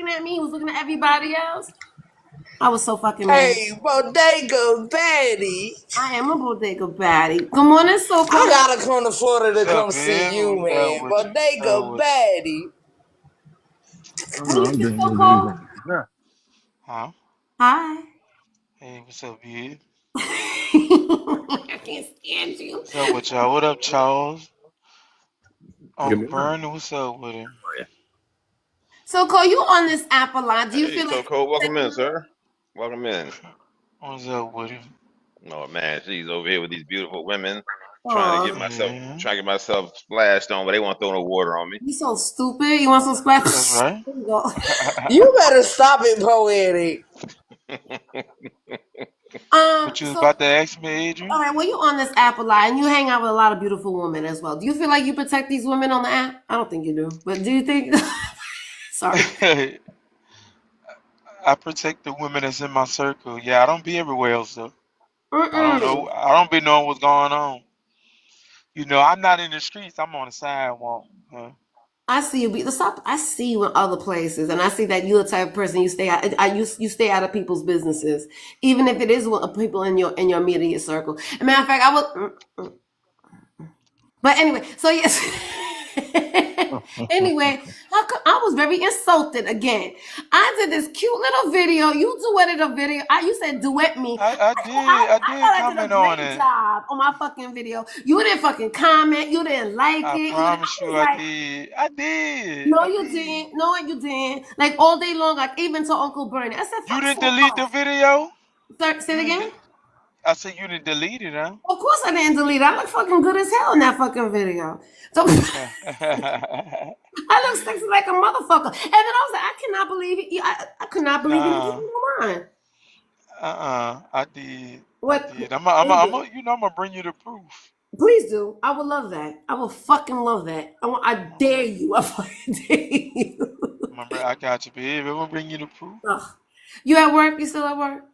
looking at me. He was looking at everybody else. I was so fucking mad. Hey, bodega baddie. I am a bodega baddie. Good morning, I SoCold. gotta come to Florida What's to up, come see man? you, What's up man. with you? What's up Bodega with baddie. What do you I'm think, doing what it is. SoCold? Yeah. you? Huh? Hi. Hey, what's up, man? I can't stand you. What's up with y'all? What up, Charles? Good Uncle morning. Vernon, what's up with him? Oh, yeah. SoCold, you on this app a lot. Do you Hey, feel so like cold. Welcome in, sir. Welcome in. What's up with him? Oh man, she's over here with these beautiful women, oh, Yeah, trying to get myself splashed on, but they won't throw no water on me. you so stupid? You want some that's splash? right. There you go. You better stop it, poetic. What you was So about to ask me, Adrian? all right, well, you on this app a lot, and you hang out with a lot of beautiful women as well. Do you feel like you protect these women on the app? I don't think you do, but do you think? Sorry. I protect the women that's in my circle. Yeah, I don't be everywhere else though. I don't Mm-mm. know. I don't be knowing what's going on. I'm not in the streets. I'm on the sidewalk. Huh? I see you be the stop. I see you in other places, and I see that you're the type of person you stay out. You stay out of people's businesses, even if it is people in your immediate circle. As a matter of fact, I would. But anyway, so yes. Anyway, I was very insulted again. I did this cute little video. You duetted a video. You said duet me. I did. I I did thought I did a comment on great it. job on my fucking video. You didn't fucking comment. You didn't like I it. promise I you was I like, did. I did. no, I you did. didn't. No, you didn't. Like all day long, like even to Uncle Bernie. I said, You fuck didn't so delete the off. video? Say You it didn't again. de- I said you didn't delete it, huh? Of course I didn't delete it. I look fucking good as hell in that fucking video. So I look sexy like a motherfucker. And then I was like, I cannot believe it. I could not believe it. It Nah. blew my mind. I did. I What? did. I'm gonna bring you the proof. Please do. I would love that. I will fucking love that. I dare you. I fucking dare you. Remember, I got you, baby. I'm gonna bring you the proof. Ugh. You at work? You still at work?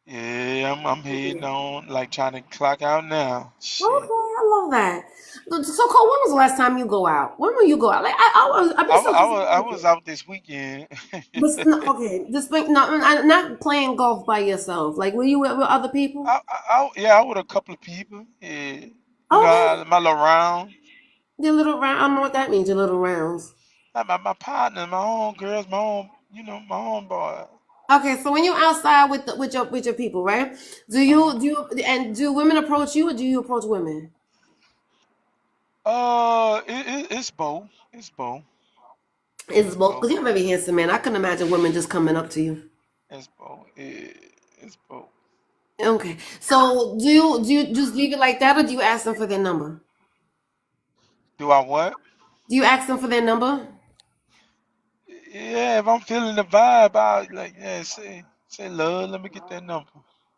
Yeah, I'm heading on, like trying to clock out now. Okay, Shit. I love that. So, Cole, when was the last time you go out? When will you go out? Like, I've been so I disappointed. was out this weekend. But no, okay, just like not playing golf by yourself. Like, were you with other people? Yeah, I with a couple of people. Yeah, Okay, my little round. your little round. I don't know what that means. Your little rounds. Like my partner, my own girls, my own boy. Okay, so when you're outside with with your people, right? Uh-huh. Do women approach you or do you approach women? It's both. It's both. It's It's both both. because you're a very handsome man. I couldn't imagine women just coming up to you. It's both. It's both. Okay, so do you just leave it like that or do you ask them for their number? Do I what? Do you ask them for their number? Yeah, if I'm feeling the vibe, I like say love. Let me get that number.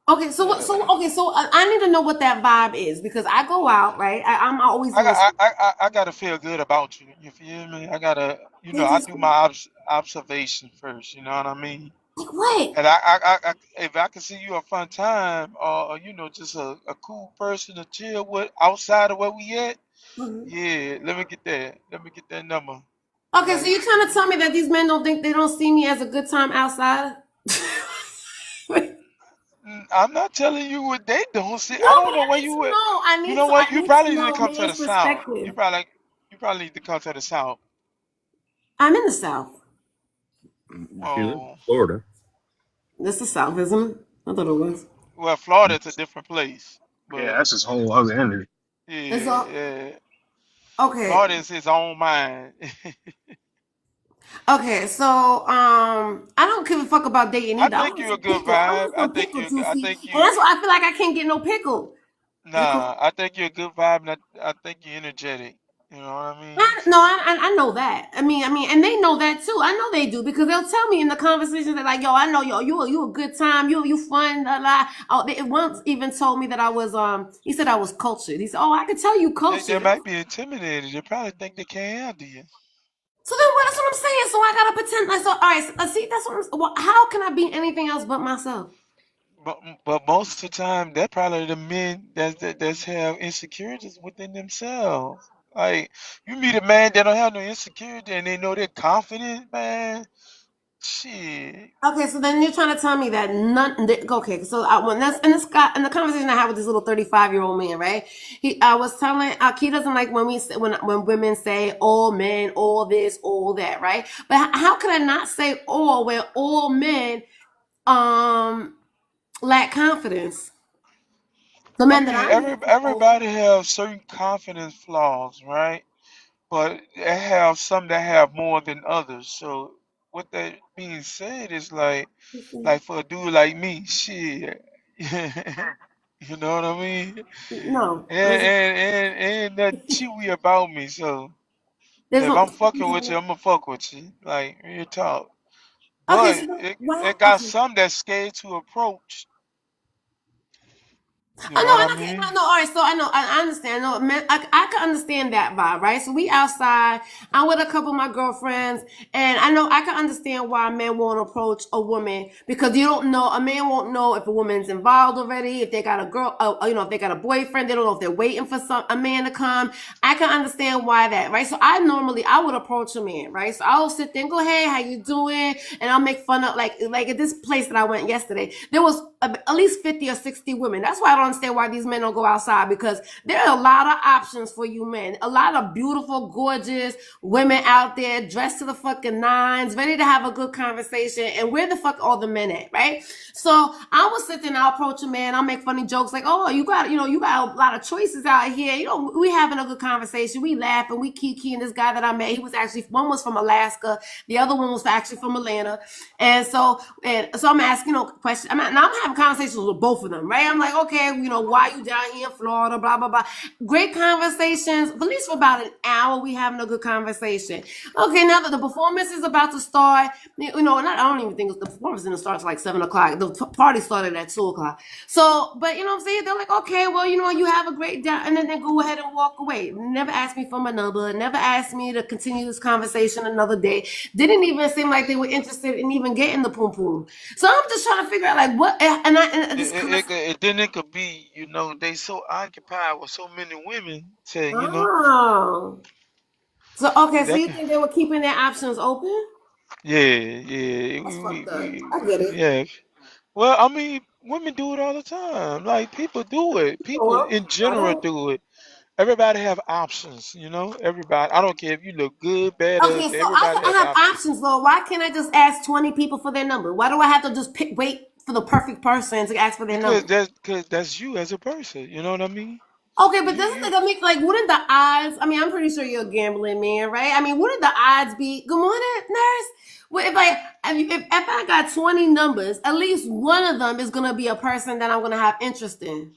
Okay, so what? So Yeah. okay, so I need to know what that vibe is because I go out, right? I'm always listening. I gotta feel good about you. You feel me? I gotta, They I just do my observation first. You know what I mean? like what? And if I can see you a fun time, or just a cool person to chill with outside of where we at, Mhm. yeah, let me get that. Let me get that number. Okay, so Like, you're trying to tell me that these men don't think they don't see me as a good time outside? I'm not telling you what they don't see. No, I don't but know I where need you to at. know. You know what? I You need to probably need to know come to the man's south. perspective. You probably need to come to the south. I'm in the South. She lives in Oh, Florida. This is South, isn't it? I thought it was. well, Florida's a different place, Yeah, but that's his whole other energy. It's yeah, all yeah. okay. Florida is his own mind. Okay, so I don't give a fuck about dating I either. I think want you're a some good pickle. I vibe. want some pickle I juicy, think and that's why I feel like I can't get no pickle. Pickle. nah. I think you're a good vibe, and I think you're energetic. You know what I mean? No, So I know that. I mean, and they know that too. I know they do because they'll tell me in the conversations. They're like, "Yo, I know you a good time. You fun." La la. Oh, they once even told me that I was. He said I was cultured. He said, "Oh, I could tell you they cultured." might be intimidated. They probably think they can't handle you. So then, what? That's what I'm saying. So I gotta pretend like so. All right, so, see, that's what I'm. Well, how can I be anything else but myself? But most of the time, they're probably the men that's have insecurities within themselves. Like you meet a man that don't have no insecurity and they know they're confident, man. shit. Okay, so then you're trying to tell me that none. Okay, so when that's in this guy in the conversation I had with this little 35-year-old man, right? I was telling he doesn't like when we say, when women say all men, all this, all that, right? But how could I not say all where all men um lack confidence? The I men that mean, I'm with, everybody have certain confidence flaws, right? But they have some that have more than others. So what that being said is like for a dude like me, shit. You know what I mean? no, And nothing chewy about me. So there's if no. I'm fucking with you, I'm gonna fuck with you. Like real talk. Okay, But so why? it got Okay. some that's scared to approach. You I know know, what I and okay, mean? no, all right. So I know, I understand. No, man, I can understand that vibe, right? So we outside. I'm with a couple of my girlfriends, and I know I can understand why men won't approach a woman because you don't know. A man won't know if a woman's involved already, if they got a girl, if they got a boyfriend. They don't know if they're waiting for a man to come. I can understand why that, right? So I would approach a man, right? So I'll sit there and go, hey, how you doing? And I'll make fun of like at this place that I went yesterday. There was at least 50 or 60 women. That's why I don't understand why these men don't go outside because there are a lot of options for you men. A lot of beautiful, gorgeous women out there dressed to the fucking nines, ready to have a good conversation. And where the fuck are all the men at, right? So I will sit there and I'll approach a man. I'll make funny jokes like, oh, you got a lot of choices out here. We having a good conversation. We laughing, we kiki. And this guy that I met, he was actually, one was from Alaska. The other one was actually from Atlanta. And so I'm asking, questions. I'm having conversations with both of them, right? I'm like, okay, why you down here in Florida, blah, blah, blah. Great conversations. At least for about an hour, we having a good conversation. Okay, now that the performance is about to start, I don't even think the performance didn't start like 7 o'clock. The party started at 2 o'clock. So, but you know what I'm saying? They're like, okay, well, you have a great day. And then they go ahead and walk away. Never asked me for my number. Never asked me to continue this conversation another day. Didn't even seem like they were interested in even getting the poom poom. So I'm just trying to figure out like what, and this Then it could be, they so occupied with so many women. Say, oh. So okay, so that you could, think they were keeping their options open? yeah, yeah, That's fucked up. I get it. yeah. Well, I mean, women do it all the time. Like people do it. Oh, People well, in I general don't. do it. Everybody have options, Everybody. I don't care if you look good, bad, Okay, ugly. so I Everybody can has have options options, though. Why can't I just ask 20 people for their number? Why do I have to just wait for the perfect person to ask for their because number? that's you as a person. You know what I mean? Okay, but You doesn't you that make like wouldn't the odds? I mean, I'm pretty sure you're a gambling man, right? I mean, wouldn't the odds be? Good morning, nurse. Well, if I got 20 numbers, at least one of them is gonna be a person that I'm gonna have interest in.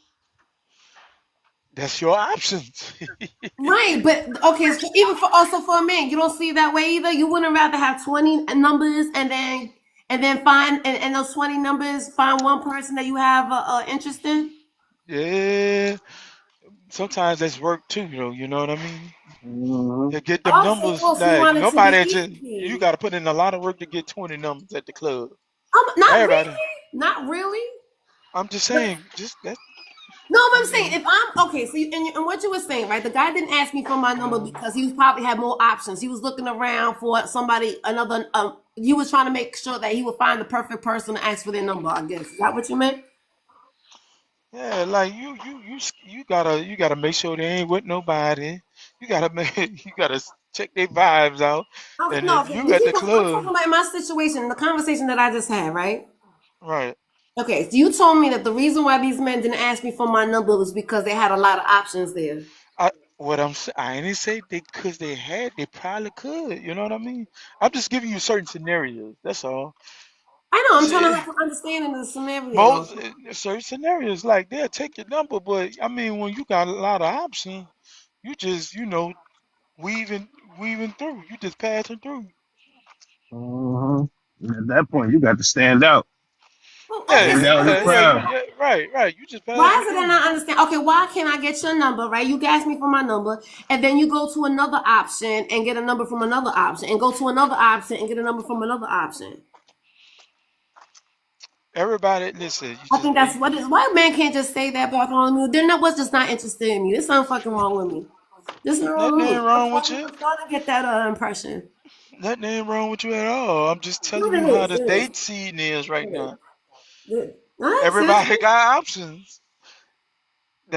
that's your options. Right, but okay, so even for also for a man, you don't see it that way either. You wouldn't rather have 20 numbers and then find and those 20 numbers find one person that you have interest in. Yeah. Sometimes that's work too, though. You know what I mean? Mm-hmm. To get them Okay, numbers, well, so you like want it to be nobody just you easy. got to put in a lot of work to get 20 numbers at the club. Not Everybody. really, not really. I'm just But saying, just that. no, but I I'm saying mean, if I'm okay, so and what you were saying, right? The guy didn't ask me for my number because he was probably had more options. He was looking around for somebody, another. You was trying to make sure that he would find the perfect person to ask for their number. I guess is that what you meant? yeah, like you gotta make sure they ain't with nobody. You gotta you gotta check their vibes out. Okay, And no, if okay. you at the I'm talking club, about my situation, the conversation that I just had, right? right? Okay, so you told me that the reason why these men didn't ask me for my number was because they had a lot of options there. I I ain't say they because they probably could. You know what I mean? I'm just giving you certain scenarios. That's all. I know, I'm trying to See, have an understanding of the scenario. most certain scenarios like they'll take your number, but I mean when you got a lot of options, you just weaving weaving through. You just passing through. Mm-hmm. At that point, you got to stand out. Well, okay, Yeah, so Stand out in the let me yeah, see. crowd. yeah. Right. You just Why passing is it that through. I understand? Okay, why can't I get your number, right? You asked me for my number, and then you go to another option and get a number from another option, and go to another option and get a number from another option. Everybody, listen. You I just think that's what it is. Why a man can't just say that Bartholomew? They're not was just not interested in me. There's something fucking wrong with me. There's something wrong with nothing me. wrong with you. I'm starting to get that impression. Nothing ain't wrong with you at all. I'm just telling What you it how is, the it is. date scene is right now. Alright, sis. Everybody got options.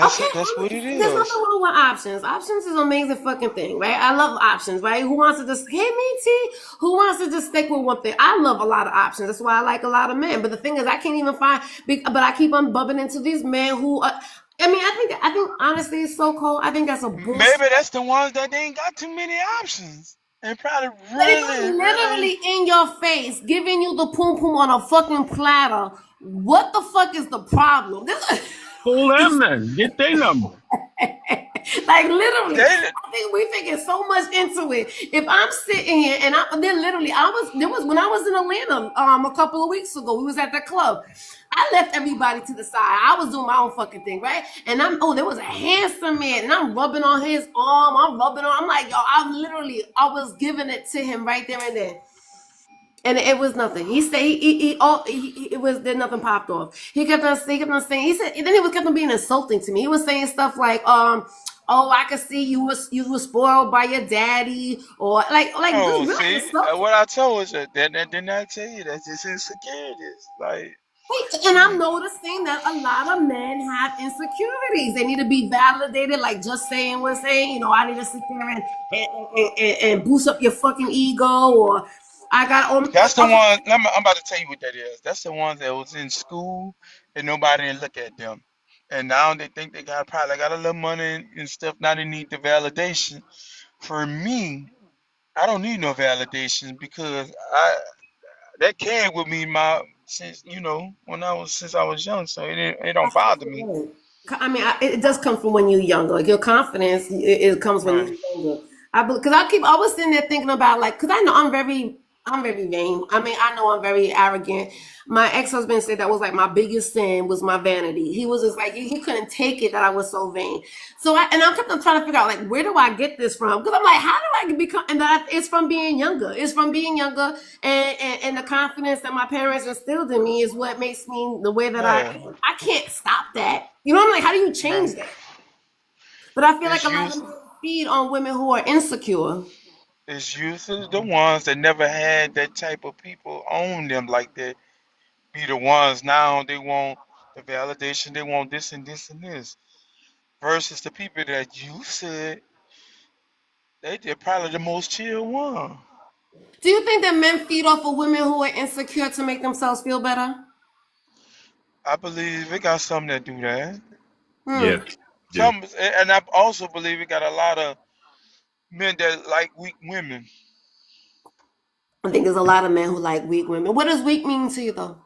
Okay, That's what it there's nothing is. wrong with options. Options is an amazing fucking thing, right? I love options, right? Who wants to just, hey, me, T? Who wants to just stick with one thing? I love a lot of options. That's why I like a lot of men. But the thing is, I can't even find, but I keep on bumping into these men who, I mean, I think honestly, it's so cold. I think that's a bullshit. Maybe that's the ones that they ain't got too many options. And probably But if really, I'm really. literally in your face, giving you the poom poom on a fucking platter, what the fuck is the problem? Call them then. Get their number. Like literally, They, I think we thinking so much into it. If I'm sitting here and then literally, there was when I was in Atlanta a couple of weeks ago, we was at the club. I left everybody to the side. I was doing my own fucking thing, right? And there was a handsome man, and I'm rubbing on his arm. I'm like, yo, I was giving it to him right there and then. And it was nothing. He said it was then nothing popped off. He kept on saying. He said, and then he was kept on being insulting to me. He was saying stuff like, oh, I could see you was spoiled by your daddy, or like just oh, real see, insulting. what I told was that didn't I tell you? That's just insecurities. Like, And I'm see, noticing that a lot of men have insecurities. They need to be validated, like just saying was saying, I need to sit there and boost up your fucking ego, or I got that's the okay. one. I'm about to tell you what that is. That's the ones that was in school and nobody didn't look at them. And now they think they probably got a little money and stuff. Now they need the validation. For me, I don't need no validation because that came with me my since since I was young, so it I don't feel bother me. good. I mean, it does come from when you're younger. Like your confidence, it comes when Right. you're younger. Because I was sitting there thinking about like, because I know I'm very vain. I mean, I know I'm very arrogant. My ex-husband said that was like my biggest sin was my vanity. He was just like he couldn't take it that I was so vain. So I kept on trying to figure out like where do I get this from? Because I'm like, how do I become? And that it's from being younger. It's from being younger, and the confidence that my parents instilled in me is what makes me the way that I Yeah. am. I can't stop that. I'm like, how do you Right. change that? But I feel like It's a lot of youth. men feed on women who are insecure. It's youth is the ones that never had that type of people on them like that. Be the ones now they want the validation. They want this and this and this. Versus the people that you said they're probably the most chill one. Do you think that men feed off of women who are insecure to make themselves feel better? I believe it got some that do that. Yeah. Hmm. Do. Some, and I also believe it got a lot of men that like weak women. I think there's a lot of men who like weak women. What does weak mean to you, though?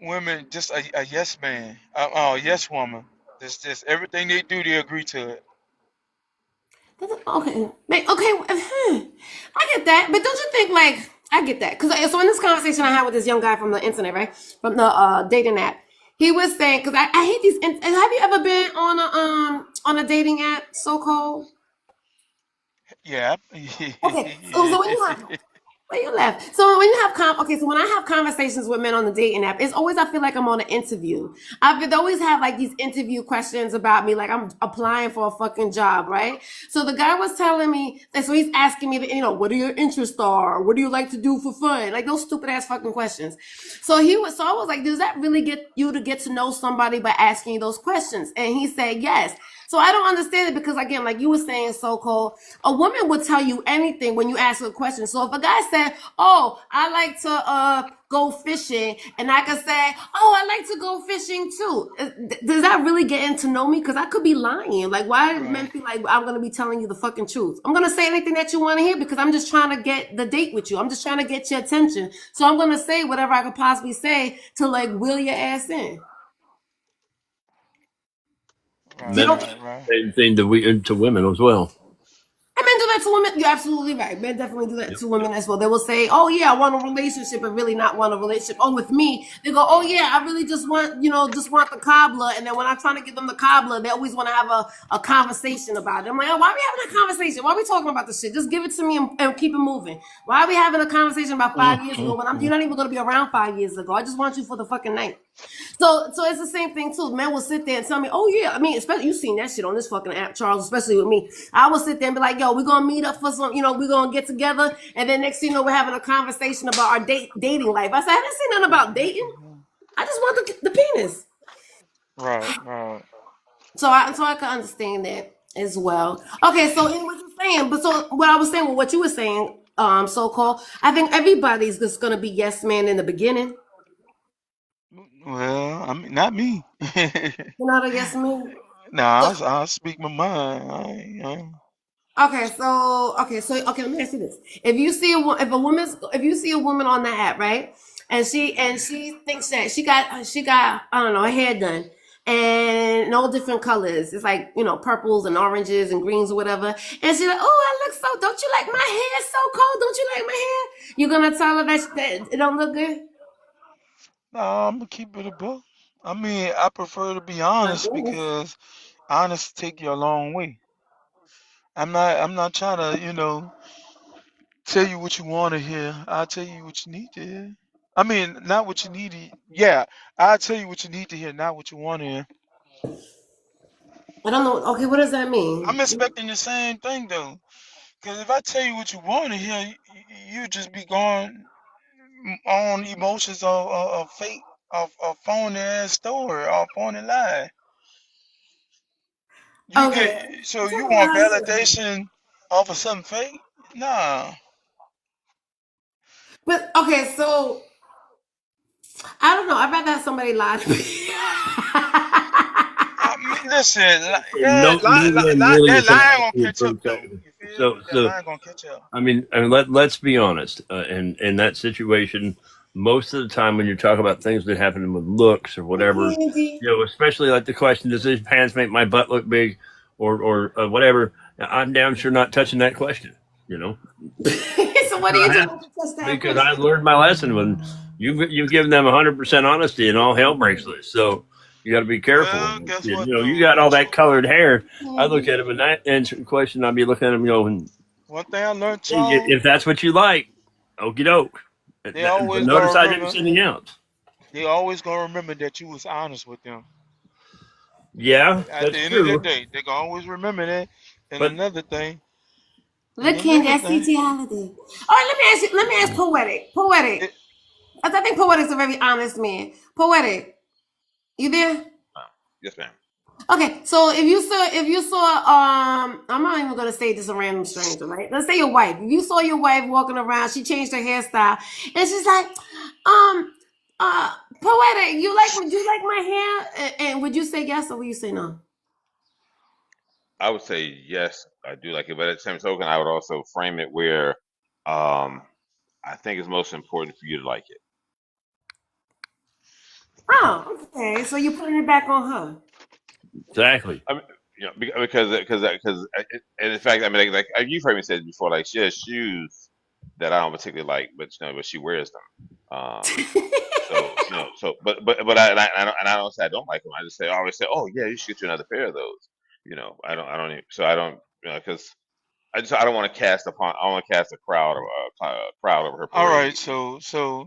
Women just a yes man, a yes woman. Just everything they do, they agree to it. Okay, okay, I get that, but don't you think like I get that? Because so in this conversation I had with this young guy from the internet, right, from the dating app, he was saying because I hate these. Have you ever been on a dating app, so-called? Yeah. Okay, so when you have Where you left. So when you have so when I have conversations with men on the dating app, it's always I feel like I'm on an interview. They always have like these interview questions about me, like I'm applying for a fucking job, right? So the guy was telling me, and so he's asking me, what are your interests are? What do you like to do for fun? Like those stupid ass fucking questions. So I was like, does that really get you to get to know somebody by asking you those questions? And he said yes. So I don't understand it because again, like you were saying, so-called, a woman would tell you anything when you ask her a question. So if a guy said, "Oh, I like to go fishing," and I could say, "Oh, I like to go fishing too," does that really get in to know me? Because I could be lying. Like, why do men Right. feel like I'm gonna be telling you the fucking truth? I'm gonna say anything that you want to hear because I'm just trying to get the date with you. I'm just trying to get your attention. So I'm gonna say whatever I could possibly say to like will your ass in. You Right. don't Men Right. Right. same thing to women as well. And men do that to women. You're absolutely right. Men definitely do that Yep. to women as well. They will say, "Oh yeah, I want a relationship," and really not want a relationship. Oh, with me, they go, "Oh yeah, I really just want the cobbler." And then when I'm trying to give them the cobbler, they always want to have a conversation about it. I'm like, "Oh, why are we having a conversation? Why are we talking about this shit? Just give it to me and keep it moving. Why are we having a conversation about 5 years ago when you're not even going to be around 5 years ago? I just want you for the fucking night." So it's the same thing too. Men will sit there and tell me, "Oh yeah," I mean, especially you seen that shit on this fucking app, Charles. Especially with me, I will sit there and be like, "Yo, we're gonna meet up for some, we're gonna get together," and then next thing you know, we're having a conversation about our dating life. I said, "I didn't say nothing about dating. I just want the penis." Right, right. So I can understand that as well. Okay, so in what you're saying, but so what I was saying, with what you were saying, so-called, I think everybody's just gonna be yes man in the beginning. Well, I mean, not me. You're not a yes man. Nah, So I'll speak my mind. okay, let me ask you this: if you see if you see a woman on the app, right, and she thinks that she got I don't know, her hair done, and in all different colors, it's like purples and oranges and greens or whatever, and she's like, oh, I look so. Don't you like my hair? So cold. Don't you like my hair? You're gonna tell her that it don't look good? Nah, I'm gonna keep it above. I mean, I prefer to be My honest goodness. because honest take you a long way. I'm not trying to, tell you what you want to hear. I'll tell you what you need to hear. I mean, not what you need to. Yeah, I'll tell you what you need to hear, not what you want to hear. I don't know. Okay, what does that I'm mean? expecting the same thing though, because if I tell you what you want to hear, you just be going on emotions of fake, of phony ass story, or phony lie. You get Okay, so you tell me want how you feel. validation off of something fake? Nah. But okay, so I don't know. I'd rather have somebody lie to me. I mean, listen, yeah, No, no one really that is an line gonna absolute catch up though. perfection. You feel So, me? That so line gonna catch up. I mean, let's be honest. In that situation, most of the time when you talk about things that happen with looks or whatever, Candy. especially like the question, does these pants make my butt look big, or whatever? I'm damn sure not touching that question. You know, So what do you do with the test that because I question? learned my lesson when you've given them 100% honesty and all hell breaks loose. So you got to be careful. Well, guess what You though? got all that colored hair. I look Candy. at him and that answer the question. I'd be looking at him, and One thing I learned, Charles, if that's what you like, okie doke. they But always notice gonna I didn't remember. say anything else. They always gonna remember that you was honest with them. Yeah, At the that's end of the true. day, they gonna always remember that. And But another thing, and Look, Candy, another I see thing, T Holiday. All right, let me ask you. Let me ask Poetic. Poetic. it, I think Poetic's a very honest man. Poetic, you there? Yes, ma'am. Okay, so if you saw I'm not even gonna say just a random stranger, right? Let's say your wife. If you saw your wife walking around, she changed her hairstyle, and she's like, um, Poetic, would you like my hair? And would you say yes or would you say no? I would say yes, I do like it, but at the same token, I would also frame it where um, I think it's most important for you to like it. Oh, okay. So you're putting it back on her. exactly. I mean, because and in fact, I mean, you've heard me say it before. Like she has shoes that I don't particularly like, but she wears them. So I don't say I don't like them. I just say I always say, oh yeah, you should get you another pair of those. I don't even, so I don't, because I don't want to I want to cast a crowd over her all right. parade. So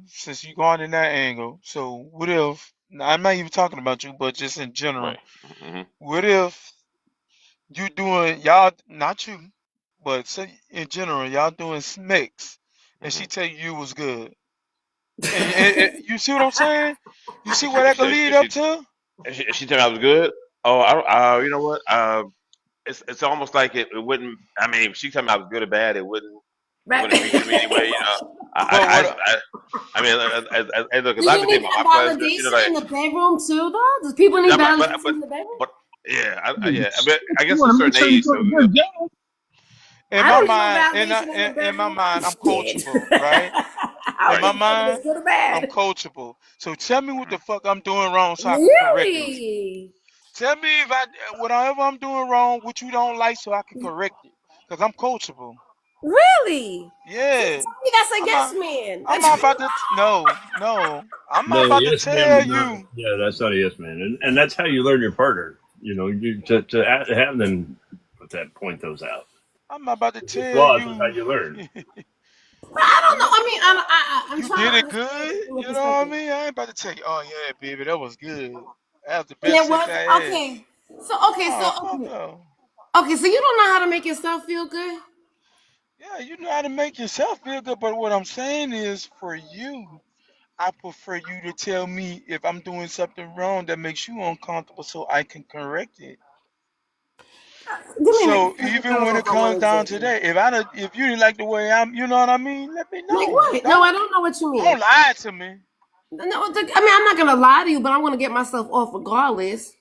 since you going in that angle, so what if? Now, I'm not even talking about you, but just in general. Right. Hmm. What if you doing y'all, not you, but say in general, y'all doing smicks, and Hmm. she tell you you was good, and you see what I'm saying? You see what that could lead If up she to? if she told me I was good, oh, I don't, you know what? It's almost like it wouldn't. I mean, if she told me I was good or bad, it Right. wouldn't mean to me anyway. But what? I mean, look, Do because I've you been need thinking about that my pleasure. validation in the bedroom too, though? Does people need Yeah, validation in the bedroom? but yeah, You yeah. I mean, I guess to a want to make certain sure you age. do So a good job. In I my don't need no mind, validation in the in my bedroom. I'm mind, I'm dead. coachable, right? I In don't right. my give a fuck if it's mind, good or I'm bad. coachable. So tell me what Hmm. the fuck I'm doing wrong so I can correct it. Really? Tell me if whatever I'm doing wrong, what you don't like, so I can correct it. Cause I'm coachable. Really? So you Yeah, told me that's a I'm yes not. man. I'm not about to. No, no. I'm not No, about to yes, man, tell is not. you. Yeah, that's not a yes, man, and that's how you learn your partner. Have them put that point those out. I'm not about to Your tell flaws is how you. you learn. But I don't know. No, I mean, I'm you trying Did to it understand this good? from your You know what I perspective. mean? I ain't about to tell you, oh yeah, baby, that was good. That was the And best it sex was I had. okay. So Oh, fuck okay, no. okay. So you don't know how to make yourself feel good. Yeah, you know how to make yourself feel good, but what I'm saying is for you, I prefer you to tell me if I'm doing something wrong that makes you uncomfortable so I can correct it. Give me an So example. I even don't when know it if I want comes an down to example. that, if you didn't like the way I'm, you know what I mean, let me Like know. what? No, I don't know what you mean. Don't lie to me. No, I mean, I'm not gonna lie to you, but I'm gonna get myself off regardless.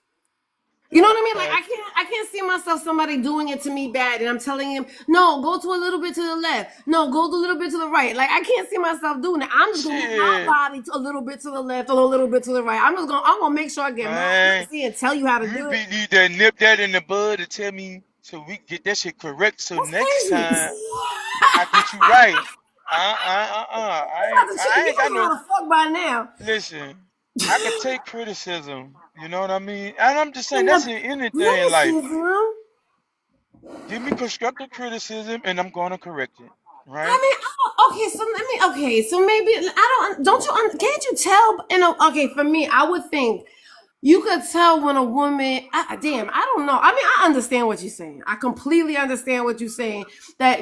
You know Yeah, what I mean? Like but I can't see myself somebody doing it to me bad, and I'm telling him, no, go to a little bit to the left, no, go to a little bit to the right. Like I can't see myself doing it. I'm just gonna move my shit, body to a little bit to the left, or a little bit to the right. I'm gonna make sure I get mad man, pussy and tell you how to you do it. need to nip that in the bud to tell me so we get that shit correct. So That's next crazy. time I get you right. I You ain't must got know no. how to fuck by now. Listen, I could take criticism. You know what I mean? And I'm just saying And that's the in anything in life. criticism. Give me constructive criticism, and I'm gonna correct it. I Right? mean, okay, so let me, okay, so maybe don't you, can't you tell, okay, for me, I would think you could tell when a woman, damn, I don't know. I mean, I understand what you're saying. I completely understand what you're saying. That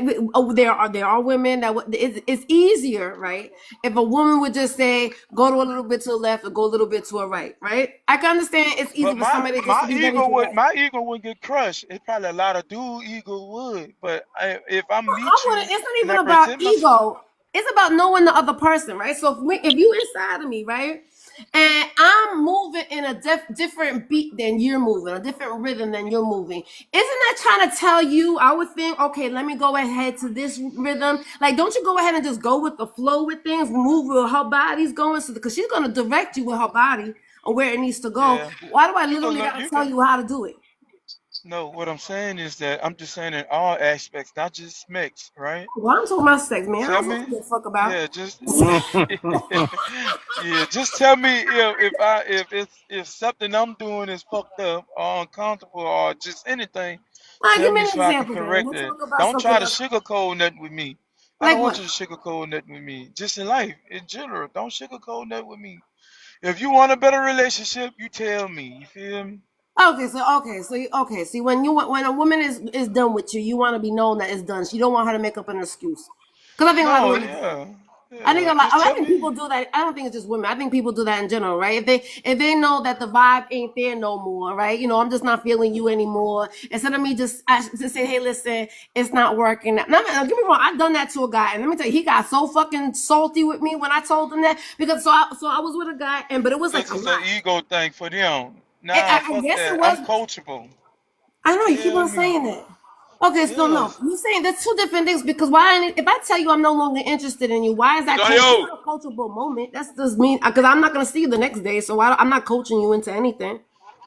there are women that it's easier, right? If a woman would just say, go to a little bit to the left or go a little bit to a right, right? I can understand it's easy But for somebody just to be very direct. my ego would get crushed. It's probably a lot of dude ego would. But if I meet I want you to. It's not and even I about present myself, ego. It's about knowing the other person, right? So if you inside of me, right, and I'm moving in a different beat than you're moving, a different rhythm than you're moving, isn't that trying to tell you? I would think, okay, let me go ahead to this rhythm. Like, don't you go ahead and just go with the flow with things, move where her body's going, so because she's gonna direct you with her body or where it needs to go. yeah, Why do I you can literally learn. gotta You tell can. you how to do it? No, what I'm saying is that I'm just saying in all aspects, not just mix, right? Well, I'm talking about sex, man. I Tell don't me, give a fuck about. yeah, just yeah, just tell me if something I'm doing is fucked up or uncomfortable or just anything. All right, Tell give me me an so I can example then. correct We'll it. talk about Don't something try to else. sugarcoat nothing with me. I Like don't want what? you to sugarcoat nothing with me. Just in life, in general, don't sugarcoat nothing with me. If you want a better relationship, you tell me. You feel me? Okay, see when a woman is done with you, you want to be known that it's done. She don't want her to make up an excuse. Because I think a lot of No, women do that. yeah, I think yeah. a lot. Just I tell think me. people do that. I don't think it's just women. I think people do that in general, right? If they know that the vibe ain't there no more, right? I'm just not feeling you anymore. Instead of me just say, hey, listen, it's not working. Now, don't get me wrong. I've done that to a guy, and let me tell you, he got so fucking salty with me when I told him that because so I was with a guy, but it was like Because a it's an lot. ego thing for them. Nah, I fuck guess it that. I'm was. coachable. I know you keep Feel on me? saying that. Okay, so no, Yes. you're saying there's two different things because if I tell you I'm no longer interested in you, why is that coach? It's Antonio. not a coachable moment. That's just mean because I'm not gonna see you the next day, so I'm not coaching you into anything.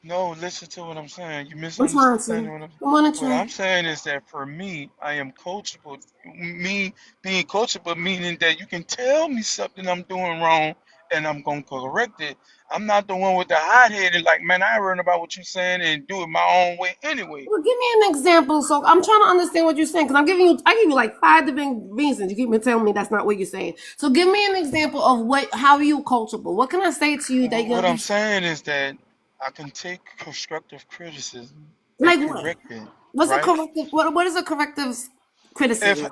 No, listen to what I'm saying. You I'm trying misunderstanding to. I'm gonna what try. I'm saying is that for me, I am coachable. Me being coachable meaning that you can tell me something I'm doing wrong and I'm gonna correct it. I'm not the one with the hot headed like, man, I ain't worrying about what you're saying and do it my own way anyway. Well, give me an example. So I'm trying to understand what you're saying because I give you like five different reasons. You keep me telling me that's not what you're saying. So give me an example of how are you coachable? What can I say to you that you're What gonna I'm be saying is that I can take constructive criticism and like what? correct it, What's a right? corrective? What is a corrective If criticism?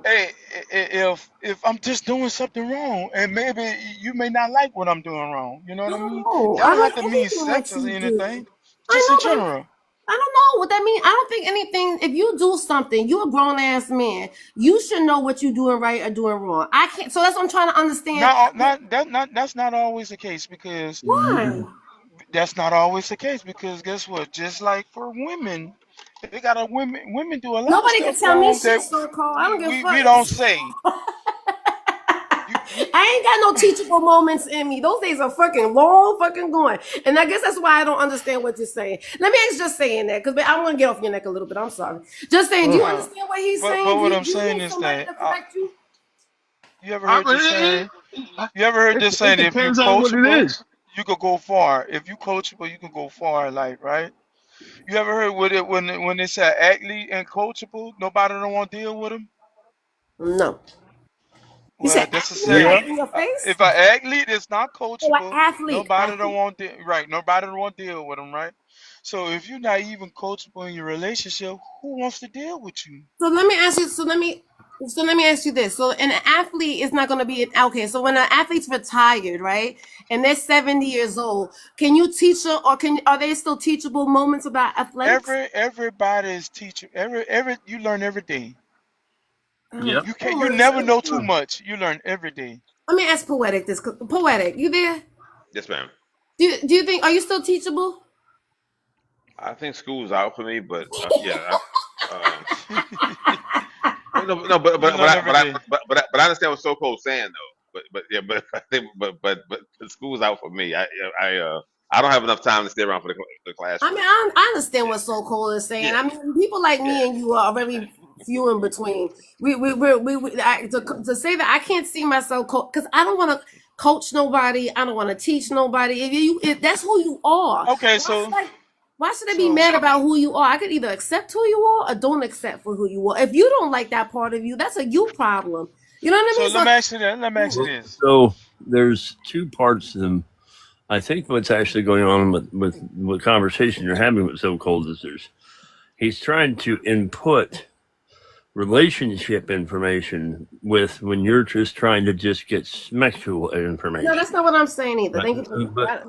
if I'm just doing something wrong, and maybe you may not like what I'm doing wrong, you know what I mean? No, That I don't have like to mean everything sex that or you do. anything, I just in know, but general. I don't know what that means. I don't think anything. If you do something, you're a grown ass man. You should know what you're doing right or doing wrong. I can't. So that's what I'm trying to understand. That's not always the case because Why? that's not always the case because guess what? Just like for women, they got a women do a lot of Nobody can stuff tell me wrong that shit, so cold. I don't give a we don't fuck. say. You I ain't got no teachable moments in me. Those days are fucking long, fucking gone. And I guess that's why I don't understand what you're saying. Let me just saying that because I want to get off your neck a little bit. I'm sorry. Just saying, do you nah, understand what he's but saying? what I'm Do you saying need is somebody that to correct you? you ever I heard this mean, saying? You ever heard this it saying? If you depends on what it coachable, is. you could go far. If you coachable, you can go far in life, right? You ever heard with it when they say athlete and coachable, nobody don't want to deal with them? No. You said Well, that's a athlete saying. like in your face? If an athlete is not Oh, an coachable, athlete, nobody don't athlete. want right. Nobody don't want to deal with them, right? So if you're not even coachable in your relationship, who wants to deal with you? So let me ask you. So let me ask you this. So an athlete is not going to be okay. So when an athlete's retired, right, and they're 70 years old, can you teach them, or are they still teachable moments about athletics? Everybody is teacher. Every you learn every day. Oh, Yep. You never know too much. You learn every day. let me ask poetic this. Poetic, you there? Yes, ma'am. Do you think, are you still teachable? I think school's out for me, but yeah. Well, no, no, You learn every day. but I understand what SoCold's saying though. But yeah, but I think but the school's out for me. I don't have enough time to stay around for the I mean, classroom. I understand what SoCold is saying. Yeah, I mean, people like yeah. me and you are very few in between. To say that I can't see myself because I don't want to coach nobody. I don't want to teach nobody. If that's who you are, Okay, why should so I? Why should I be so mad about who you are? I could either accept who you are or don't accept for who you are. If you don't like that part of you, that's a you problem. You know what I so mean? let So me ask you that. Let me ask you Well, this. so there's two parts to them. I think what's actually going on with the conversation you're having with So Cold is he's trying to input relationship information with when you're just trying to just get sexual no, information. that's not what I'm saying either. Right? Thank you for But,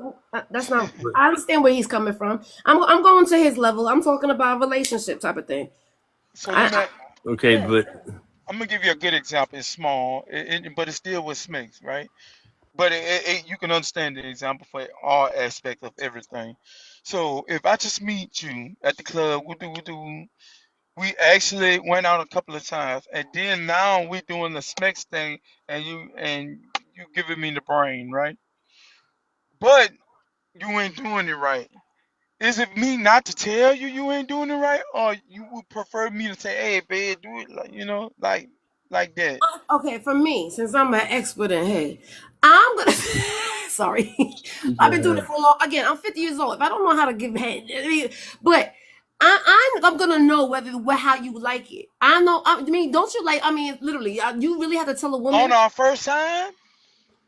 that's not. but I understand where he's coming from. I'm going to his level. I'm talking about relationship type of thing. So let me. I okay, yeah. but I'm gonna give you a good example. It's small, but it's still with Smith, right? But you can understand the example for all aspects of everything. So if I just meet you at the club, we actually went out a couple of times, and then now we're doing the Smex thing, and you giving me the brain, right? But you ain't doing it right. Is it me not to tell you you ain't doing it right, or you would prefer me to say, "Hey, babe, do it like like that"? Okay, for me, since I'm an expert in head, I'm gonna. Sorry, go I've been doing it ahead. for a long. Again, I'm 50 years old. If I don't know how to give head, but I'm gonna know how you like it. I know. I mean, don't you like? I mean, literally, you really have to tell a On woman. our first time,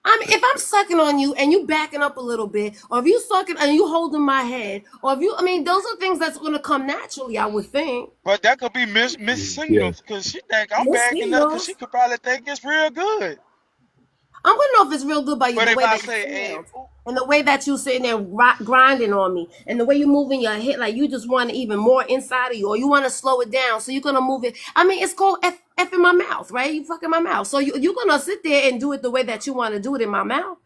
I mean, if I'm sucking on you and you backing up a little bit, or if you sucking and you holding my head, or if you, I mean, those are things that's gonna come naturally. I would think. but that could be miss Yeah. signals because she think I'm Miss backing up because she signals. could probably think it's real good. I'm gonna know if it's real good by you, But the if way I that you say, "Hey, sound, and the way that you sitting there grinding on me, and the way you moving your head, like you just want even more inside of you, or you want to slow it down, so you're gonna move it. I mean, it's called f in my mouth, right? You fucking my mouth, so you're gonna sit there and do it the way that you want to do it in my mouth.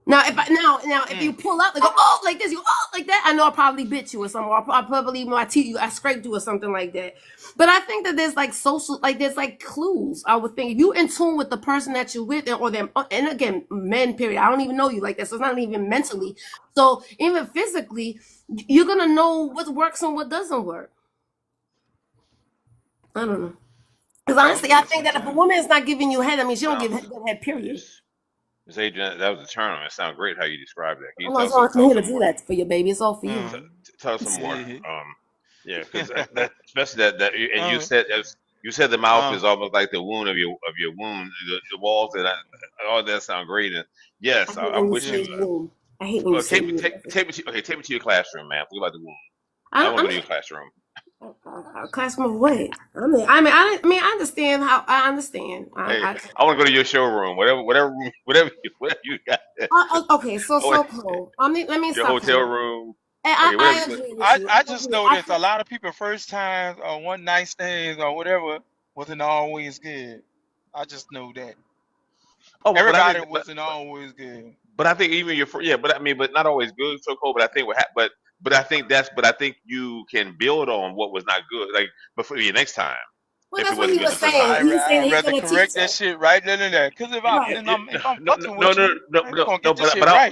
Now, if you mm, pull up and go like this, you like that, I know I probably bit you or something. Or I probably my teeth, I scraped you or something like that. But I think that there's like social, like there's like clues. I would think if you in tune with the person that you're with, or them, and again, men. Period. I don't even know you like that, so it's not even mentally. So even physically, you're gonna know what works and what doesn't work. I don't know. Because Well, honestly, I think that if a woman is not giving you head, I mean, she don't no, give good head. Period. Miss Adrian, that was a turn on. It sounded great how you described that. Can you I'm not here talk to some do more? that for you, baby. It's all for you. mm, Tell some more. see, Yeah, because that especially and you uh, said as you said the mouth uh, is almost like the wound of your wound, the walls and all that sound great. And I yes, hate I'm when you with say yeah. you. womb. I hate when you Well, say womb. take me to your classroom, man. Forget about the wound. I I, want to I'm go to your classroom. a classroom of what? I understand how. I understand. Hey, I want to go to your showroom, whatever you got. Okay. So I want cold. Let me your stop hotel playing. room. I, Okay, whatever. I agree with you. I I just agree. know this: a lot of people first times or one night stands or whatever wasn't always good. I just know that Oh, but I everybody think, wasn't always good. but I think even yeah, but I mean, but not always good, so cold. But I think but I think you can build on what was not good, like, but for your next time, Well, if it that's what wasn't he good was the first saying. time. He's saying I that he's rather gonna teach correct that that. shit right then and there. Cause Right. if I'm No, fucking no, with no, you, no, hey, no, no, we no, gonna no, get this shit but right.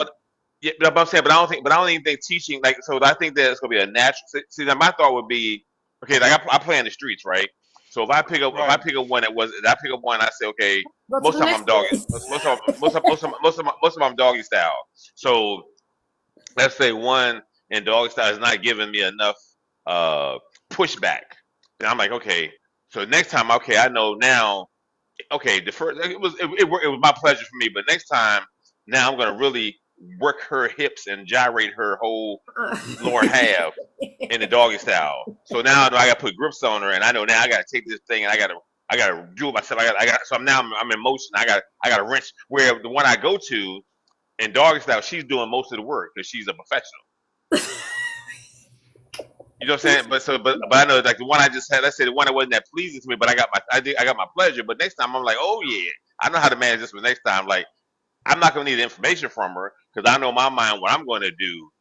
yeah, but I'm saying, but I don't even think teaching like so. I think that it's gonna be a natural. See, now my thought would be, okay, like I play in the streets, right? So if I Right. pick up one that was, I pick up one, I say, okay, Go to most the of them I'm next doggy, place. most of them I'm doggy style. So let's say one in dog style is not giving me enough uh pushback. Then I'm like, okay, so next time, okay, I know now okay, the first it was my pleasure for me, but next time, now I'm gonna really work her hips and gyrate her whole lower half in the doggy style. So now I know I got to put grips on her, and I know now I got to take this thing and I got to do it myself. I got so I'm in motion. I got to wrench. Where the one I go to in doggy style, she's doing most of the work because she's a professional. You know what I'm saying? But I know like the one I just had. Let's say the one that wasn't that pleasing to me, but I got my pleasure. But next time I'm like, oh yeah, I know how to manage this. But next time, like I'm not gonna need information from her because I know in my mind what I'm going to do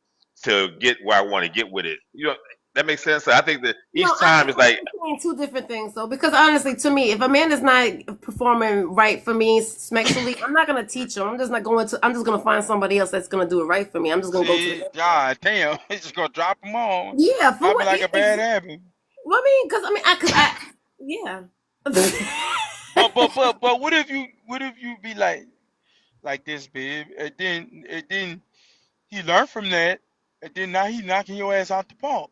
to get where I want to get with it. You know that makes sense. So I think that No, each I time think is like we're saying two different things though. Because honestly, to me, if a man is not performing right for me sexually, I'm not gonna teach him. I'm just not going to. I'm just gonna find somebody else that's gonna do it right for me. I'm just gonna go to the See, God damn, it's just gonna drop them on. yeah for Might be what? like a bad habit. Well, I mean, because yeah. But what if you be like this, babe, and then he learned from that, and then now he knocking your ass out the park.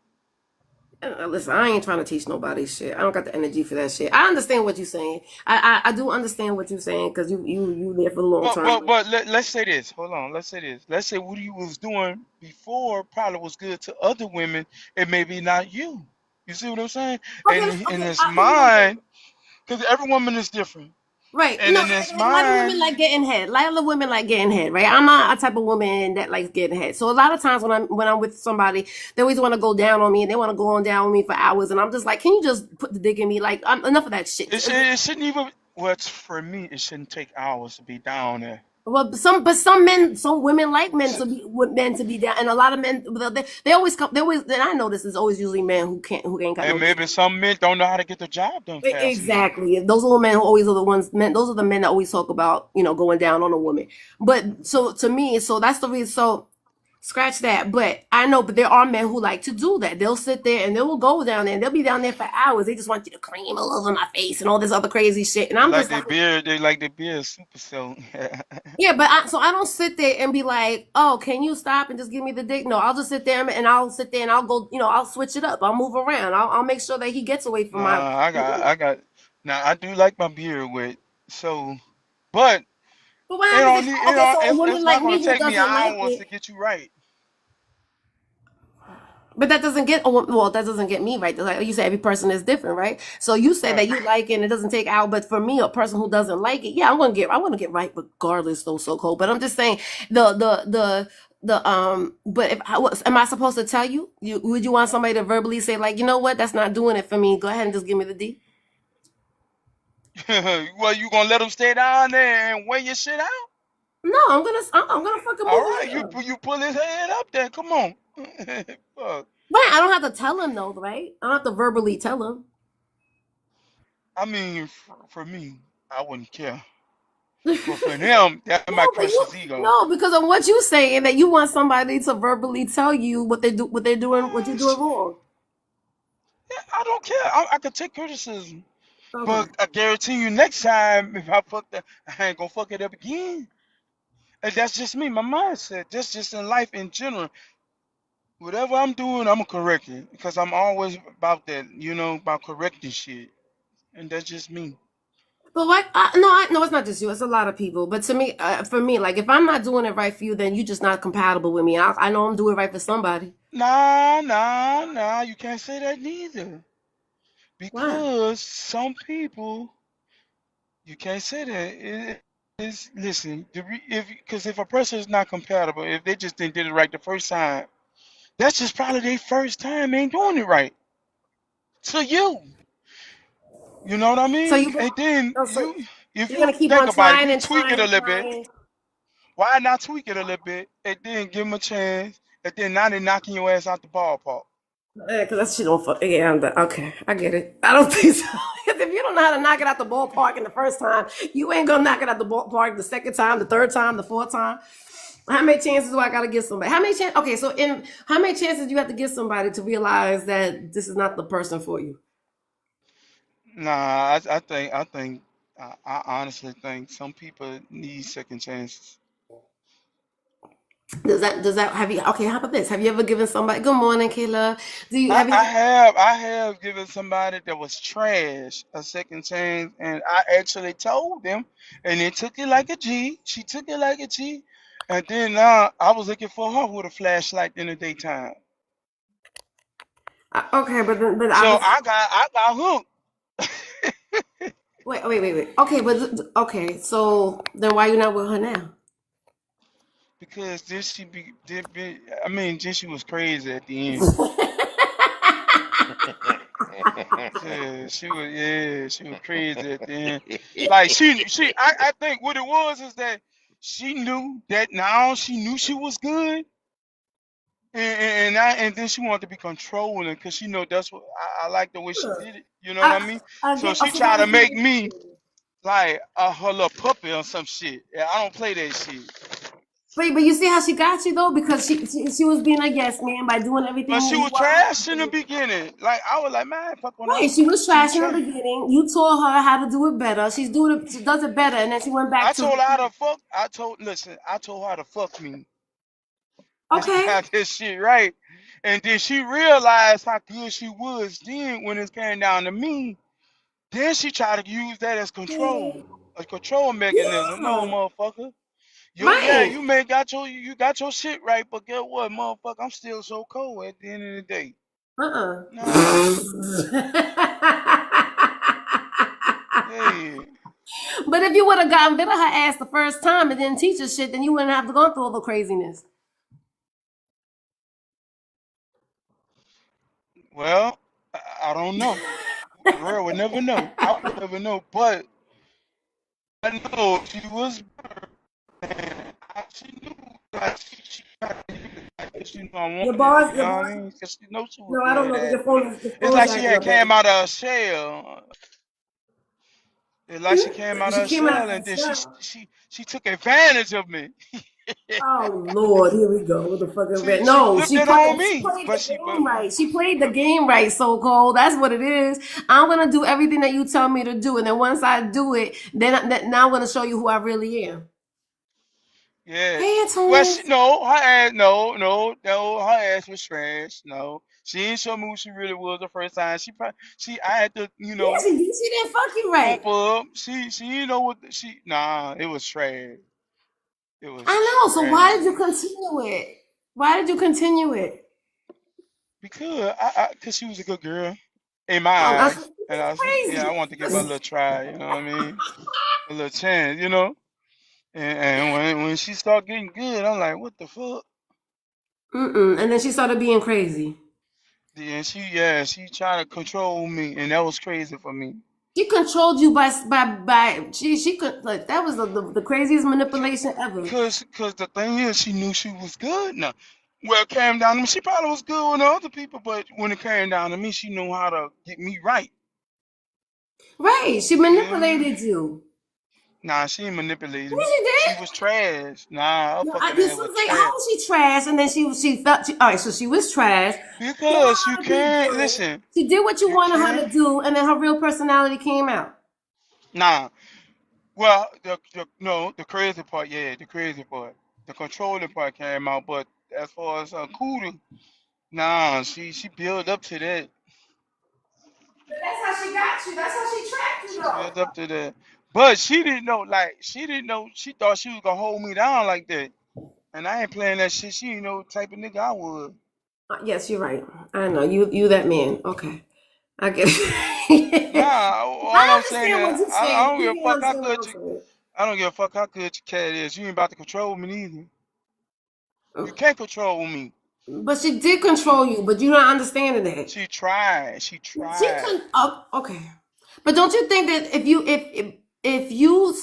Listen, I ain't trying to teach nobody shit. I don't got the energy for that shit. I understand what you're saying. I do understand what you're saying because you there for a long time. Let's say this. Hold on. Let's say this. Let's say what he was doing before probably was good to other women, and maybe not you. You see what I'm saying? Okay, And in okay. his Here we go. mind, because every woman is different, Right. and No, in his a lot of women mind, like getting head. A lot of women like getting head, right? I'm not a type of woman that likes getting head. So a lot of times when I'm with somebody, they always want to go down on me and they want to go on down on me for hours, and I'm just like, can you just put the dick in me? Like, enough of that shit. it shouldn't even. Well, for me, it shouldn't take hours to be down there. Well, some women like men to be down, and a lot of men they always come. They always, and I know this is always usually men who ain't got And no. maybe some men don't know how to get the job done fast enough. Exactly. Those are the men who always are the ones men those are the men that always talk about, going down on a woman. But so to me, so that's the reason so scratch that. But I know, but there are men who like to do that. They'll sit there and they will go down there and they'll be down there for hours. They just want you to cream all over my face and all this other crazy shit. And I'm just like, They like their beer super so. yeah, but so I don't sit there and be like, oh, can you stop and just give me the dick? No, I'll just sit there and I'll sit there and I'll go, I'll switch it up. I'll move around. I'll make sure that he gets away from my. Nah, I got. Now I do like my beer with so, but But what happens if okay, so a woman it's like not gonna me who take me doesn't like hours to it, get you right. but that doesn't get well, that doesn't get me right. Like you said, every person is different, right? So you say that Right. you like it and it doesn't take out, but for me, a person who doesn't like it, yeah, I want to get right regardless, though, so cold. But I'm just saying but if am I supposed to tell you? Would you want somebody to verbally say like, you know what, that's not doing it for me. Go ahead and just give me the D. Well, you gonna let them stay down there and weigh your shit out? No, I'm gonna fucking All move right, around. you pull his head up there. Come on. Fuck. Right, I don't have to tell him though, right? I don't have to verbally tell him. I mean, for me, I wouldn't care. But for him, that No, might but crush his ego. no, because of what you saying that you want somebody to verbally tell you what they're doing, what you're doing wrong. Yeah, I don't care. I could take criticism. Okay. But I guarantee you, next time, if I fuck that, I ain't gonna fuck it up again. And that's just me, my mindset. That's just in life in general. Whatever I'm doing, I'm gonna correct it because I'm always about that, about correcting shit. And that's just me. But what? No, no, it's not just you. It's a lot of people. But to me, for me, like if I'm not doing it right for you, then you just not compatible with me. I know I'm doing it right for somebody. Nah. You can't say that neither. Why? Because some people, you can't say that. Listen, if a person is not compatible, if they just didn't did it right the first time, that's just probably their first time ain't doing it right to you. You know what I So mean? you And then oh, so if you're you gonna keep think on about it, if trying you and tweak it trying a and little bit, trying. why not tweak it a little bit and then give them a chance, and then now they're knocking your ass out the ballpark? Yeah, because that shit don't fuck. Yeah, okay, I get it. I don't think so. 'Cause if you don't know how to knock it out the ballpark in the first time, you ain't gonna knock it out the ballpark the second time, the third time, the fourth time. How many chances do I gotta give somebody? How many chances? Okay, so in how many chances do you have to give somebody to realize that this is not the person for you? Nah, I honestly think some people need second chances. Does that have you? Okay, how about this? Have you ever given somebody? Good morning, Kayla. Do you I, have I you? have I have given somebody that was trash a second chance, and I actually told them, and they took it like a G. She took it like a G, and then now I was looking for her with a flashlight in the daytime. Okay, but I So was I got hooked. wait. Okay, okay. So then why you not with her now? Because this she be I mean, just she was crazy at the end. She was crazy at the end. Like I think what it was is that she knew that now she knew she was good, and then she wanted to be controlling because she know that's what I like the way she did it. You know what I I mean? I So get. I she forgot tried to what make you. me like her little puppy or some shit. Yeah, I don't play that shit. But you see how she got you though because she was being a yes man by doing But everything she you was want her to trash in the do. beginning. Like I was like, man, fuck on her. Right, she was She was trash in the trash. beginning. You told her how to do it better. She's doing it. She does it better, and then she went I back to told her how to fuck. I told her how to fuck me. And she okay. got this shit right. And then she realized how good she was. Then when it came down to me, then she tried to use that as control, a control mechanism. No, Yeah, motherfucker. right. You may got you got your shit right, but guess what, motherfucker? I'm still so cold at the end of the day. Uh-uh. Nah, hey, But if you would have gotten rid of her ass the first time and didn't teach her shit, then you wouldn't have to go through all the craziness. well, I don't know. The world would never know. I would never know, but I know she was. She knew like she tried to use it like 'cause she knew I Your wanted it. boss, You your know what boss. I mean? Because she know she was No, I don't good know. at Your it. phone is your It's phone's like she acting had up, baby. came out of her shell. It's like she came out of She her came out shell, of and the then cell. she took advantage of me. Oh Lord, here we go with the fucking red. She No, flipped she it on played. She me, played but the she but game right. She played the game right. So cold. That's what it is. I'm gonna do everything that you tell me to do, and then once I do it, then now I'm gonna show you who I really am. yeah. Hey, Well, Antoine. her ass no, her ass was trash. No, she didn't show me who she really was the first time. I had to Yeah, she did. She didn't fuck you right. pump her up. She didn't know what she nah. It was trash. It was I know. So why did you trash. continue it? Why did you continue it? Because cause she was a good girl in my Oh, that's, eyes, and that's I crazy. want to give her a little try. You know what I mean? A little chance. You know. And when she started getting good, I'm like, what the fuck? Mm-mm. And then she started being crazy. Yeah, she tried to control me, and that was crazy for me. She controlled you by she could like that was the craziest manipulation ever. Cause the thing is, she knew she was good now. Well, it came down to me. She probably was good with other people, but when it came down to me, she knew how to get me right. Right. She You feel me? manipulated you. Nah, she ain't manipulated Yes, me. she She did. was trash. Nah, her No, fucking this ass was was like, trash. how was she trash? And then she felt all right. So she was trash. Taught Because her you how to be can't good. listen. She did what you You wanted her can't. to do, and then her real personality came out. Nah. Well, the crazy part, yeah, the crazy part, the controlling part came out. But as far as Cooter, nah, she built up to that. But that's how she got you. That's how she tracked you, She though. built up to that. But she didn't know, like, she didn't know, she thought she was gonna hold me down like that. And I ain't playing that shit. She didn't know what type of nigga I was. Yes, you're right. I know you that man. Okay, I get it. Nah, all I I'm saying understand what is, you're I saying. don't You give a can fuck how understand what good I'm saying. I don't give a fuck how good your cat is. You ain't about to control me neither. You can't control me. But she did control you, but you're not understanding that. She tried. She She tried. can. Oh, okay, but don't you think that if you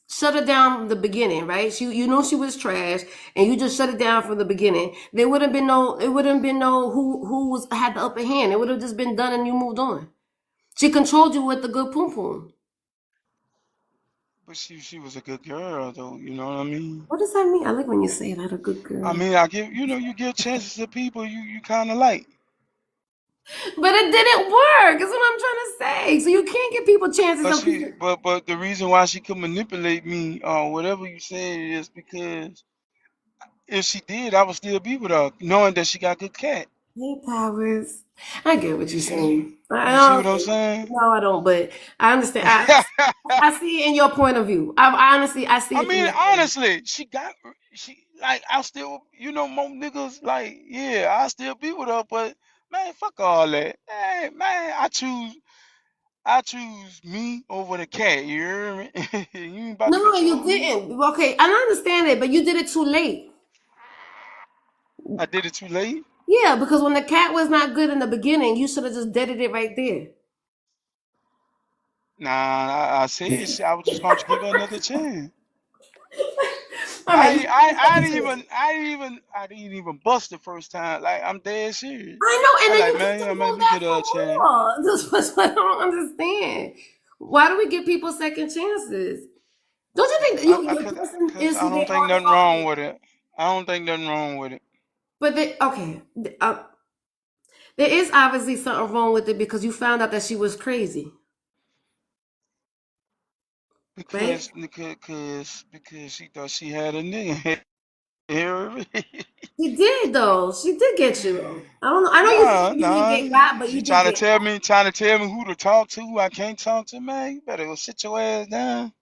shut her down from the beginning, right? You know she was trash, and you just shut it down from the beginning. There would have been no. It wouldn't have been no who was had the upper hand. It would have just been done, and you moved on. She controlled you with the good poom poom. But she was a good girl though, you know what I mean? What does that mean? I like when you say that, a good I girl. mean I give you give chances to people you kinda like. But it didn't work. Is what I'm trying to say. So you can't give people chances But of people. but the reason why she could manipulate me or whatever you say is because if she did, I would still be with her, knowing that she got good cat. Hey, Powers. I get what You you're see? saying. I You see what don't. I'm saying? No, I don't. But I understand. I see it in your point of view. I see I it from mean, your point of view. honestly, she like I still, more niggas like, yeah, I still be with her, but man, fuck all that. Hey, man, I choose me over the cat. You hear me? You ain't about to No, you control me. didn't. Okay, and I understand it, but you did it too late. I did it too late. Yeah, because when the cat was not good in the beginning, you should have just deaded it right there. Nah, I said I was just going to give her another chance. All right, you should give I second didn't even, chances. bust the first time. Like I'm dead serious. I know, I and then like, you get man, to yeah, man, go let me back get her a for chance. more. That's what I don't understand. Why do we give people second chances? Don't you think the person Cause is I who they don't think are? nothing wrong with it. I don't think nothing wrong with it But okay, there is obviously something wrong with it because you found out that she was crazy, right? because she thought she had a nigga. Here. She did though. She did get you though. I don't know. I know you Nah, said you didn't nah. get got, but She you did get got. trying to tell me who to talk to, who I can't talk to, man. You better go sit your ass down.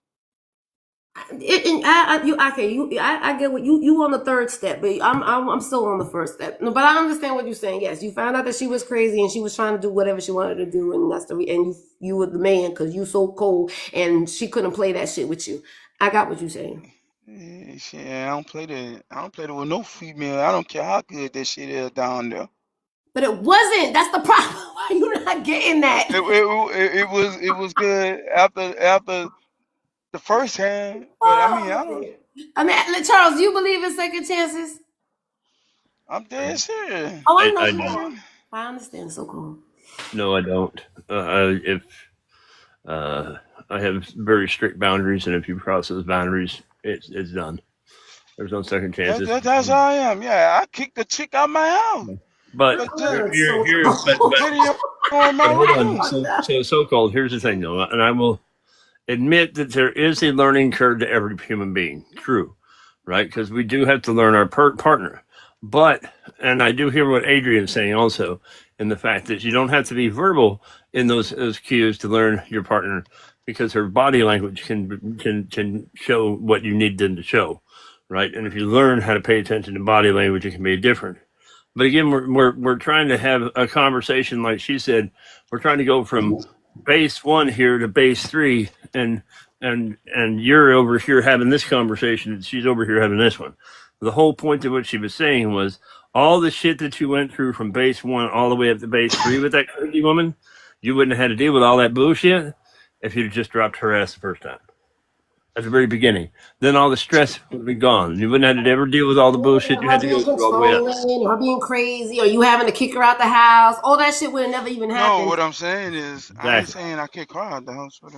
I get what you on the third step, but I'm still on the first step. No, but I understand what you're saying. Yes, you found out that she was crazy and she was trying to do whatever she wanted to do, and and you were the man because you so cold and she couldn't play that shit with you. I got what you're saying, Yeah, shit, I don't play that. I don't play that with no female. I don't care how good that shit is down there. but it wasn't. That's the problem. Why you not getting that? It was good after the first hand, but I mean, Oh, I don't. I mean, Charles, do you believe in second chances? I'm dead serious. Oh, I know I you don't. are. Nigga. I understand. So cool. No, I don't. If uh, I have very strict boundaries, and if you cross those boundaries, it's done. There's no second chances. That's how I am. Yeah, I kicked the chick out my house. But But Oh, it's so but video in my hold on. room. So called. Here's the thing, though, and I will admit that there is a learning curve to every human being. True, right? Because we do have to learn our partner. But and I do hear what Adrian's saying also, in the fact that you don't have to be verbal in those cues to learn your partner, because her body language can show what you need them to show, right? And if you learn how to pay attention to body language, it can be different. But again, we're trying to have a conversation, like she said. We're trying to go from base one here to base three, and you're over here having this conversation, and she's over here having this one. The whole point of what she was saying was all the shit that you went through from base one all the way up to base three with that crazy woman. You wouldn't have had to deal with all that bullshit if you'd just dropped her ass the first time at the very beginning. Then all the stress would be gone. You wouldn't have to ever deal with all the bullshit you her had to being go through all the way up. controlling, her being crazy, or you having to kick her out the house. All that shit would have never even No, happened. what I'm saying is, I ain't Exactly. saying I kick her out the house. What